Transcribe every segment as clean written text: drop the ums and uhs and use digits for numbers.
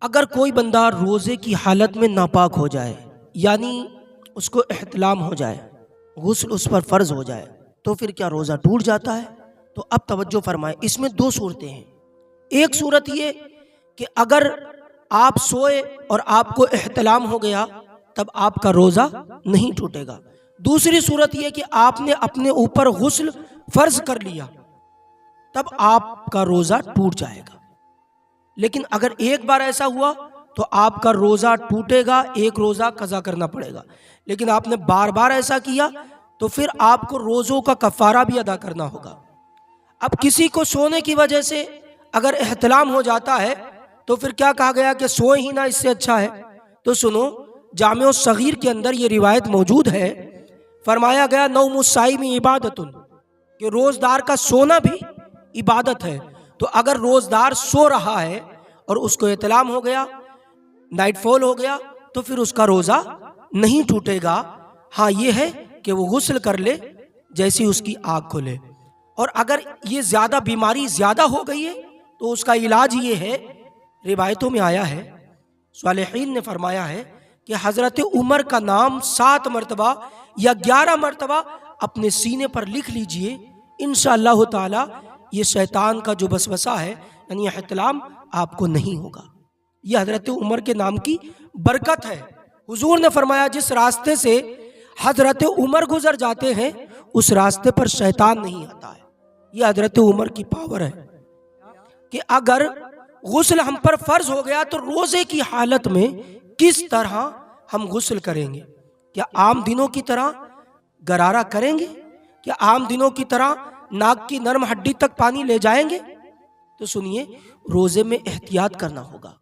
अगर कोई बंदा रोज़े की हालत में नापाक हो जाए, यानी उसको एहतलाम हो जाए, गुस्ल उस पर फ़र्ज़ हो जाए, तो फिर क्या रोज़ा टूट जाता है? तो अब तवज्जो फरमाएं, इसमें दो सूरतें हैं। एक सूरत ये कि अगर आप सोए और आपको एहतलाम हो गया, तब आपका रोज़ा नहीं टूटेगा। दूसरी सूरत यह कि आपने अपने ऊपर गुस्ल फ़र्ज़ कर लिया, तब आपका रोज़ा टूट जाएगा। लेकिन अगर एक बार ऐसा हुआ तो आपका रोज़ा टूटेगा, एक रोज़ा कज़ा करना पड़ेगा। लेकिन आपने बार बार ऐसा किया तो फिर आपको रोज़ों का कफ़ारा भी अदा करना होगा। अब किसी को सोने की वजह से अगर एहतलाम हो जाता है तो फिर क्या कहा गया कि सोए ही ना, इससे अच्छा है। तो सुनो, जामे सगीर के अंदर ये रिवायत मौजूद है। फरमाया गया नौमुस्साई में इबादतुन, कि रोज़दार का सोना भी इबादत है। तो अगर रोज़दार सो रहा है और उसको एहतलाम हो गया, नाइटफॉल हो गया, तो फिर उसका रोज़ा नहीं टूटेगा। हाँ, ये है कि वो गुस्ल कर ले जैसी उसकी आँख खुले। और अगर ये ज़्यादा बीमारी ज़्यादा हो गई है तो उसका इलाज ये है, रिवायतों में आया है, सालेहीन ने फरमाया है कि हज़रत उमर का नाम 7 मरतबा या 11 मरतबा अपने सीने पर लिख लीजिए। इंशाअल्लाह ताला ये शैतान का जो वसवसा है, यानी एहतलाम, आपको नहीं होगा। ये हज़रत उमर के नाम की बरकत है। हुजूर ने फरमाया जिस रास्ते से हज़रत उमर गुजर जाते हैं उस रास्ते पर शैतान नहीं आता है। ये हज़रत उमर की पावर है कि अगर गुस्ल हम पर फ़र्ज़ हो गया तो रोज़े की हालत में किस तरह हम गुस्ल करेंगे। क्या आम दिनों की तरह गरारा करेंगे? क्या आम दिनों की तरह नाक की नर्म हड्डी तक पानी ले जाएंगे? तो सुनिए, रोज़े में एहतियात करना होगा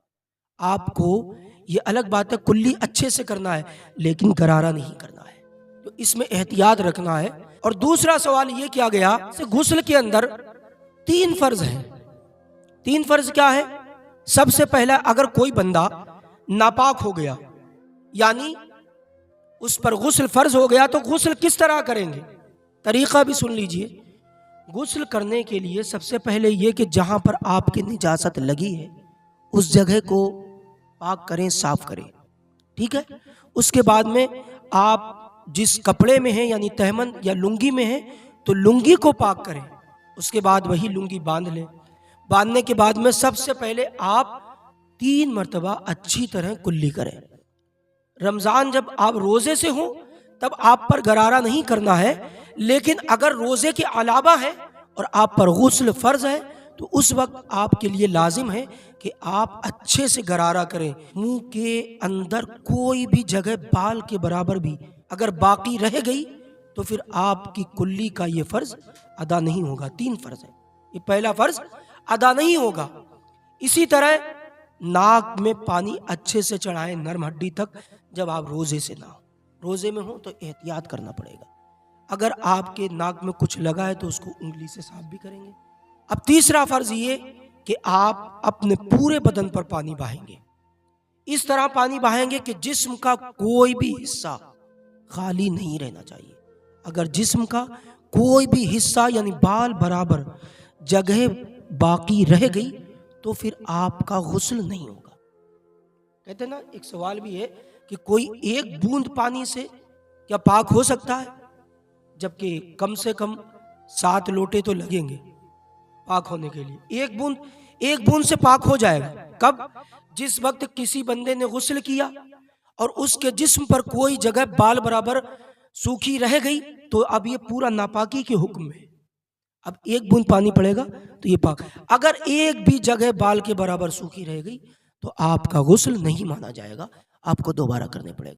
आपको। ये अलग बात है कुल्ली अच्छे से करना है, लेकिन गरारा नहीं करना है, तो इसमें एहतियात रखना है। और दूसरा सवाल ये किया गया कि गुस्ल के अंदर 3 फ़र्ज़ हैं। 3 फ़र्ज़ क्या है? सबसे पहला, अगर कोई बंदा नापाक हो गया, यानी उस पर गुस्ल फ़र्ज़ हो गया, तो गुस्ल किस तरह करेंगे? तरीक़ा भी सुन लीजिए। गुस्ल करने के लिए सबसे पहले ये कि जहाँ पर आपकी निजासत लगी है उस जगह को पाक करें, साफ करें, ठीक है। उसके बाद में आप जिस कपड़े में हैं, यानी तहमन या लुंगी में हैं, तो लुंगी को पाक करें। उसके बाद वही लुंगी बांध लें। बांधने के बाद में सबसे पहले आप 3 मरतबा अच्छी तरह कुल्ली करें। रमज़ान जब आप रोज़े से हों तब आप पर गरारा नहीं करना है, लेकिन अगर रोज़े के अलावा है और आप पर गुस्ल फ़र्ज़ है तो उस वक्त आपके लिए लाजिम है कि आप अच्छे से गरारा करें। मुंह के अंदर कोई भी जगह बाल के बराबर भी अगर बाकी रह गई तो फिर आपकी कुल्ली का ये फ़र्ज़ अदा नहीं होगा। 3 फ़र्ज़ है, ये पहला फ़र्ज़ अदा नहीं होगा। इसी तरह नाक में पानी अच्छे से चढ़ाएं नर्म हड्डी तक, जब आप रोज़े से ना हो। रोज़े में हो तो एहतियात करना पड़ेगा। अगर आपके नाक में कुछ लगा है तो उसको उंगली से साफ भी करेंगे। अब तीसरा फ़र्ज़ ये कि आप अपने पूरे बदन पर पानी बहाएंगे। इस तरह पानी बहाएंगे कि जिस्म का कोई भी हिस्सा खाली नहीं रहना चाहिए। अगर जिस्म का कोई भी हिस्सा यानी बाल बराबर जगह बाकी रह गई तो फिर आपका गुस्ल नहीं होगा। कहते ना, एक सवाल भी है कि कोई एक बूंद पानी से क्या पाक हो सकता है, जबकि कम से कम 7 लोटे तो लगेंगे पाक होने के लिए। एक बूंद से पाक हो जाएगा। कब? जिस वक्त किसी बंदे ने गुस्ल किया और उसके जिस्म पर कोई जगह बाल बराबर सूखी रह गई, तो अब ये पूरा नापाकी के हुक्म में। अब एक बूंद पानी पड़ेगा तो ये पाक। अगर एक भी जगह बाल के बराबर सूखी रह गई तो आपका गुस्ल नहीं माना जाएगा, आपको दोबारा करने पड़ेगा।